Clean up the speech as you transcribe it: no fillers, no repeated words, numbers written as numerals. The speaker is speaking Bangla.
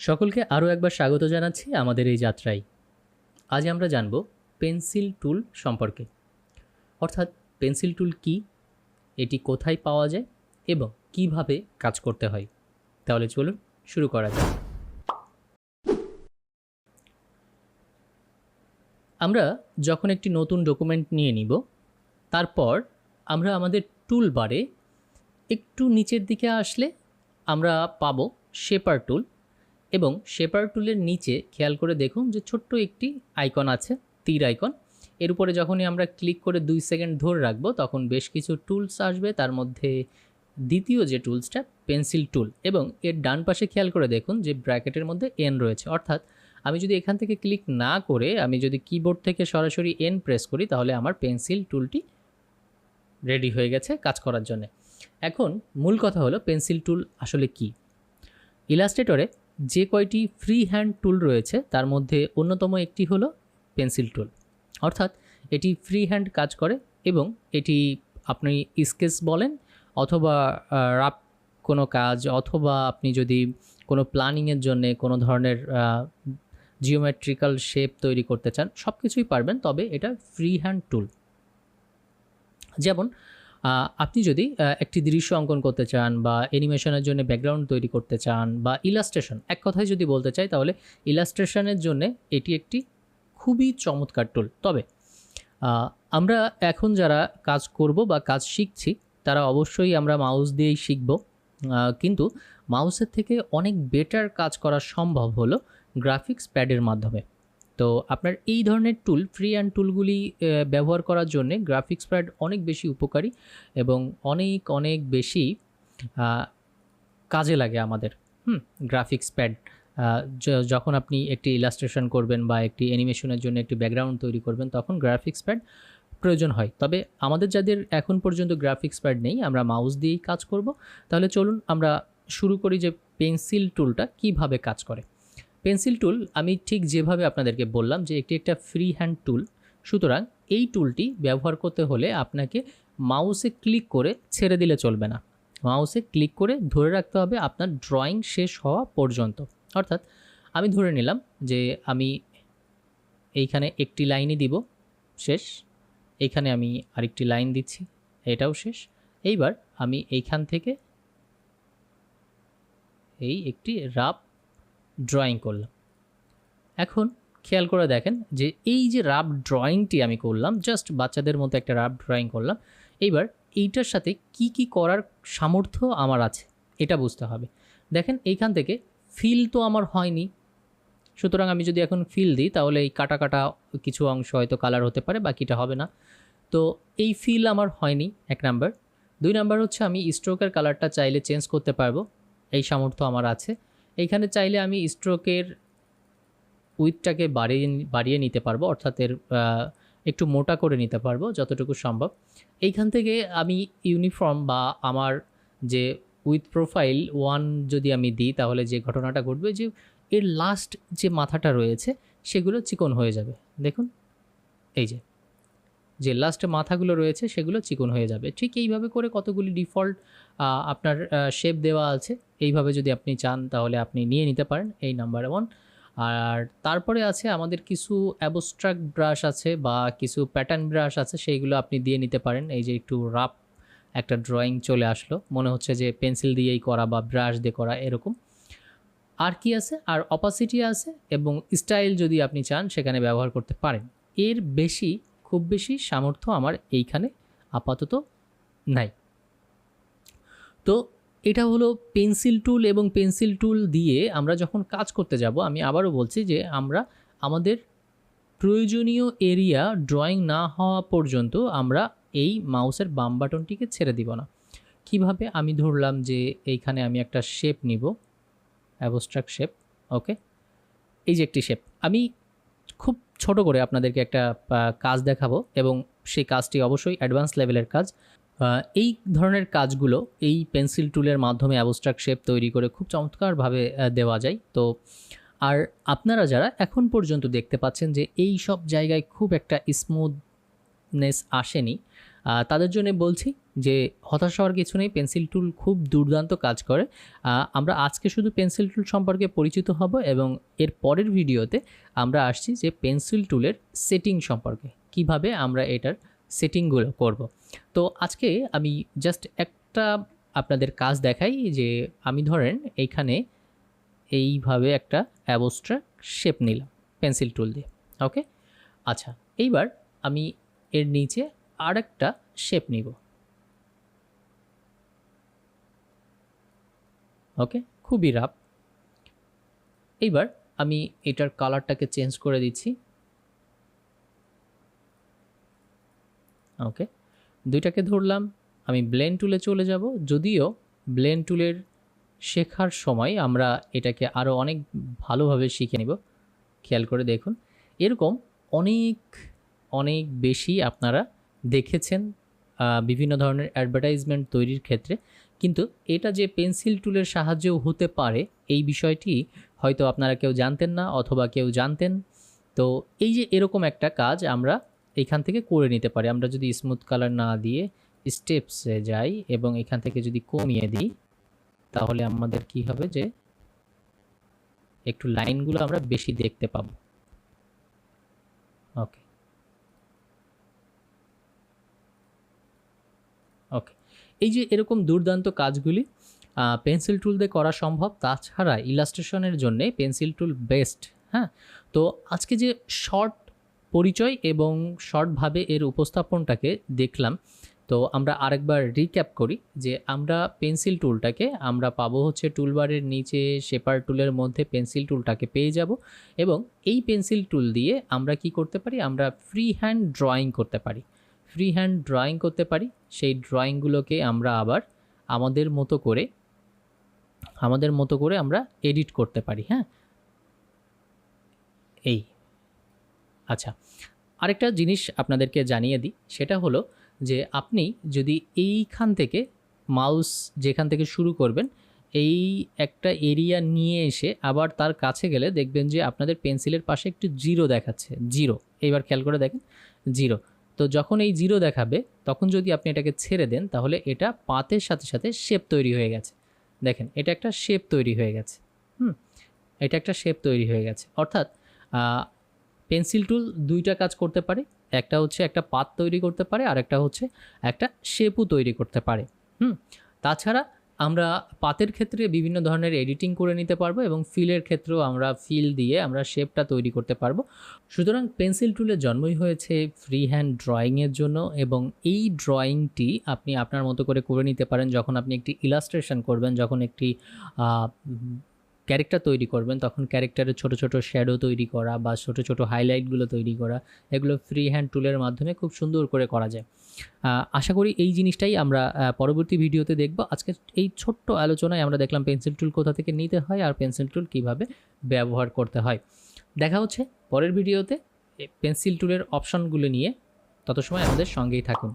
সকলকে আরও একবার স্বাগত জানাচ্ছি আমাদের এই যাত্রায়। আজ আমরা জানব পেন্সিল টুল সম্পর্কে, অর্থাৎ পেন্সিল টুল কী, এটি কোথায় পাওয়া যায় এবং কিভাবে কাজ করতে হয়। তাহলে চলুন শুরু করা যাক। আমরা যখন একটি নতুন ডকুমেন্ট নিয়ে নিব, তারপর আমরা আমাদের টুল বারে একটু নিচের দিকে আসলে আমরা পাবো শেপার টুল, এবং শেপার টুলের নিচে খেয়াল করে দেখুন যে ছোট্ট একটি আইকন আছে, তীর আইকন। এর উপরে যখনই আমরা ক্লিক করে 2 সেকেন্ড ধরে রাখবো তখন বেশ কিছু টুলস আসবে। তার মধ্যে দ্বিতীয় যে টুলসটা পেন্সিল টুল, এবং এর ডান পাশে খেয়াল করে দেখুন যে ব্র্যাকেটের মধ্যে এন রয়েছে। অর্থাৎ আমি যদি এখান থেকে ক্লিক না করে আমি যদি কিবোর্ড থেকে সরাসরি এন প্রেস করি তাহলে আমার পেন্সিল টুলটি রেডি হয়ে গেছে কাজ করার জন্য। এখন মূল কথা হলো পেন্সিল টুল আসলে কি। ইলাস্ট্রেটরে যে কয়টি ফ্রি হ্যান্ড টুল রয়েছে তার মধ্যে অন্যতম একটি হলো পেন্সিল টুল। অর্থাৎ এটি ফ্রি হ্যান্ড কাজ করে এবং এটি আপনি স্কেচ বলেন অথবা রাফ কোনো কাজ, অথবা আপনি যদি কোনো প্ল্যানিংয়ের জন্য কোনো ধরনের জিওমেট্রিক্যাল শেপ তৈরি করতে চান, সব কিছুই পারবেন। তবে এটা ফ্রি হ্যান্ড টুল। যেমন আপনি যদি একটি দৃশ্য অঙ্কন করতে চান বা অ্যানিমেশনের জন্য ব্যাকগ্রাউন্ড তৈরি করতে চান বা ইলাস্ট্রেশন, এক কথায় যদি বলতে চাই তাহলে ইলাস্ট্রেশনের জন্য এটি একটি খুবই চমৎকার টুল। তবে আমরা এখন যারা কাজ করব বা কাজ শিখছি তারা অবশ্যই আমরা মাউস দিয়েই শিখব, কিন্তু মাউসের থেকে অনেক বেটার কাজ করা সম্ভব হলো গ্রাফিক্স প্যাডের মাধ্যমে। তো আপনার এই ধরনের টুল, ফ্রি হ্যান্ড টুলগুলি ব্যবহার করার জন্যে গ্রাফিক্স প্যাড অনেক বেশি উপকারী এবং অনেক অনেক বেশি কাজে লাগে আমাদের। গ্রাফিক্স প্যাড যখন আপনি একটি ইলাস্ট্রেশন করবেন বা একটি অ্যানিমেশনের জন্য একটি ব্যাকগ্রাউন্ড তৈরি করবেন তখন গ্রাফিক্স প্যাড প্রয়োজন হয়। তবে আমাদের যাদের এখন পর্যন্ত গ্রাফিক্স প্যাড নেই, আমরা মাউস দিয়েই কাজ করব। তাহলে চলুন আমরা শুরু করি যে পেন্সিল টুলটা কিভাবে কাজ করে। পেন্সিল টুল আমি ঠিক যেভাবে আপনাদেরকে বললাম যে একটি একটা ফ্রি হ্যান্ড টুল, সুতরাং এই টুলটি ব্যবহার করতে হলে আপনাকে মাউসে ক্লিক করে ছেড়ে দিলে চলবে না। মাউসে ক্লিক করে ধরে রাখতে হবে আপনার ড্রয়িং শেষ হওয়া পর্যন্ত। অর্থাৎ আমি ধরে নিলাম যে আমি এইখানে একটি লাইনই দিব, শেষ। এইখানে আমি আরেকটি লাইন দিচ্ছি, এটাও শেষ। এইবার আমি এইখান থেকে এই একটি রাফ ড্রয়িং করলাম। এখন খেয়াল করে দেখেন যে এই যে রাফ ড্রয়িংটি আমি করলাম, জাস্ট বাচ্চাদের মতো একটা রাফ ড্রয়িং করলাম। এইবার এইটার সাথে কি কি করার সামর্থ্য আমার আছে এটা বুঝতে হবে। দেখেন এইখান থেকে ফিল তো আমার হয়নি, সুতরাং আমি যদি এখন ফিল দিই তাহলে এই কাটা কাটা কিছু অংশ হয়তো কালার হতে পারে, বাকিটা হবে না। তো এই ফিল আমার হয়নি, এক নাম্বার। 2 নাম্বার হচ্ছে আমি স্ট্রোকের কালারটা চাইলে চেঞ্জ করতে পারবো, এই সামর্থ্য আমার আছে। এইখানে চাইলে আমি স্ট্রোকের উইথটাকে বাড়িয়ে নিতে পারবো, অর্থাৎ এর একটু মোটা করে নিতে পারবো যতটুকু সম্ভব। এইখান থেকে আমি ইউনিফর্ম বা আমার যে উইথ প্রোফাইল 1 যদি আমি দিই তাহলে যে ঘটনাটা ঘটবে যে এর লাস্ট যে মাথাটা রয়েছে সেগুলো চিকন হয়ে যাবে। দেখুন এই যে লাস্টে মাথাগুলো রয়েছে সেগুলো চিকন হয়ে যাবে। ঠিক এইভাবে করে কতগুলি ডিফল্ট আপনার শেপ দেওয়া আছে। এইভাবে যদি আপনি চান তাহলে আপনি নিয়ে নিতে পারেন, এই নাম্বার 1। আর তারপরে আছে আমাদের কিছু অ্যাবস্ট্রাক্ট ব্রাশ আছে বা কিছু প্যাটার্ন ব্রাশ আছে, সেইগুলো আপনি দিয়ে নিতে পারেন। এই যে একটু রাফ একটা ড্রয়িং চলে আসলো, মনে হচ্ছে যে পেন্সিল দিয়েই করা বা ব্রাশ দিয়ে করা এরকম। আর কি আছে, আর অপাসিটি আছে এবং স্টাইল যদি আপনি চান সেখানে ব্যবহার করতে পারেন। এর বেশি, খুব বেশি সামর্থ্য আমার এইখানে আপাতত নাই। তো এটা হলো পেন্সিল টুল, এবং পেন্সিল টুল দিয়ে আমরা যখন কাজ করতে যাব, আমি আবারও বলছি যে আমরা আমাদের প্রয়োজনীয় এরিয়া ড্রয়িং না হওয়া পর্যন্ত আমরা এই মাউসের বাম বাটনটিকে ছেড়ে দিব না। কিভাবে, আমি ধরলাম যে এইখানে আমি একটা শেপ নিব, অ্যাবস্ট্রাক্ট শেপ। ওকে, এই যে একটি শেপ, আমি খুব ছোট করে আপনাদেরকে একটা কাজ দেখাবো এবং সেই কাজটি অবশ্যই অ্যাডভান্স লেভেলের কাজ। এই ধরনের কাজগুলো এই পেন্সিল টুলের মাধ্যমে অ্যাবস্ট্রাক্ট শেপ তৈরি করে খুব চমৎকারভাবে দেওয়া যায়। তো আর আপনারা যারা এখন পর্যন্ত দেখতে পাচ্ছেন যে এই সব জায়গায় খুব একটা স্মুথনেস আসেনি, তাদের জন্য বলছি যে হতাশ হওয়ার কিছু নেই, পেন্সিল টুল খুব দুর্দান্ত কাজ করে। আমরা আজকে শুধু পেন্সিল টুল সম্পর্কে পরিচিত হব এবং এর পরের ভিডিওতে আমরা আসছি যে পেন্সিল টুলের সেটিং সম্পর্কে, কিভাবে আমরা এটার সেটিংগুলো করব। তো আজকে আমি জাস্ট একটা আপনাদের কাজ দেখাই যে আমি ধরেন এইখানে এইভাবে একটা অ্যাবস্ট্রাক্ট শেপ নিলাম পেন্সিল টুল দিয়ে। ওকে, আচ্ছা এইবার আমি এর নিচে আর একটা শেপ নিব। ওকে, খুবই রাফ। এইবার আমি এটার কালারটাকে চেঞ্জ করে দিচ্ছি। ওকে, দুইটাকে ধরলাম, আমি ব্লেন্ড টুলে চলে যাব। যদিও ব্লেন্ড টুলের শেখার সময় আমরা এটাকে আরও অনেক ভালোভাবে শিখে নিব। খেয়াল করে দেখুন, এরকম অনেক অনেক বেশি আপনারা দেখেছেন বিভিন্ন ধরনের অ্যাডভার্টাইজমেন্ট তৈরির ক্ষেত্রে, কিন্তু এটা যে পেন্সিল টুলের সাহায্যেও হতে পারে এই বিষয়টি হয়তো আপনারা কেউ জানতেন না, অথবা কেউ জানতেন। তো এই যে এরকম একটা কাজ আমরা এখান থেকে করে নিতে পারি। আমরা যদি স্মুথ কালার না দিয়ে স্টেপসে যাই এবং এখান থেকে যদি কমিয়ে দিই, তাহলে আমাদের কি হবে যে একটু লাইনগুলো আমরা বেশি দেখতে পাবো। ওকে ওকে, এই যে এরকম দুর্দান্ত কাজগুলি পেন্সিল টুল দিয়ে করা সম্ভব। তাছাড়া ইলাস্ট্রেশনের জন্যে পেন্সিল টুল বেস্ট। হ্যাঁ, তো আজকে যে শর্ট পরিচয় এবং শর্টভাবে এর উপস্থাপনটাকে দেখলাম, তো আমরা আরেকবার রিক্যাপ করি যে আমরা পেন্সিল টুলটাকে আমরা পাবো হচ্ছে টুলবারের নিচে শেপার টুলের মধ্যে পেন্সিল টুলটাকে পেয়ে যাব, এবং এই পেন্সিল টুল দিয়ে আমরা কি করতে পারি, আমরা ফ্রি হ্যান্ড ড্রয়িং করতে পারি। ফ্রি হ্যান্ড ড্রয়িং করতে পারি, সেই ড্রয়িংগুলোকে আমরা আবার আমাদের মতো করে আমরা এডিট করতে পারি। হ্যাঁ, এই আচ্ছা, আরেকটা জিনিস আপনাদেরকে জানিয়ে দিই, সেটা হলো যে আপনি যদি এইখান থেকে মাউস যেখান থেকে শুরু করবেন, এই একটা এরিয়া নিয়ে এসে আবার তার কাছে গেলে দেখবেন যে আপনাদের পেন্সিলের পাশে একটু জিরো দেখাচ্ছে, জিরো। এবার খেয়াল করে দেখেন, জিরো। তো যখন এই জিরো দেখাবে তখন যদি আপনি এটাকে ছেড়ে দেন, তাহলে এটা পাতের সাথে সাথে শেপ তৈরি হয়ে গেছে। দেখেন, এটা একটা শেপ তৈরি হয়ে গেছে। এটা একটা শেপ তৈরি হয়ে গেছে। অর্থাৎ পেন্সিল টুল দুইটা কাজ করতে পারে, একটা হচ্ছে একটা পাত তৈরি করতে পারে, আর একটা হচ্ছে একটা শেপও তৈরি করতে পারে। তাছাড়া আমরা পাতের ক্ষেত্রে বিভিন্ন ধরনের এডিটিং করে নিতে পারবো, এবং ফিলের ক্ষেত্রেও আমরা ফিল দিয়ে আমরা শেপটা তৈরি করতে পারবো। সুতরাং পেন্সিল টুলের জন্মই হয়েছে ফ্রি হ্যান্ড ড্রয়িংয়ের জন্য, এবং এই ড্রয়িংটি আপনি আপনার মতো করে নিতে পারেন যখন আপনি একটি ইলাস্ট্রেশন করবেন, যখন একটি ক্যারেক্টার তৈরি করবেন, তখন ক্যারেক্টারের ছোট ছোট শ্যাডো তৈরি করা বা ছোট ছোট হাইলাইটগুলো তৈরি করা, এগুলো ফ্রি হ্যান্ড টুলের মাধ্যমে খুব সুন্দর করে করা যায়। আশা করি এই জিনিসটাই আমরা পরবর্তী ভিডিওতে দেখব। আজকে এই ছোট্ট আলোচনায় আমরা দেখলাম পেন্সিল টুল কোথা থেকে নিতে হয় আর পেন্সিল টুল কীভাবে ব্যবহার করতে হয়। দেখা হচ্ছে পরের ভিডিওতে পেন্সিল টুলের অপশনগুলো নিয়ে। তত সময় আমাদের সঙ্গেই থাকুন।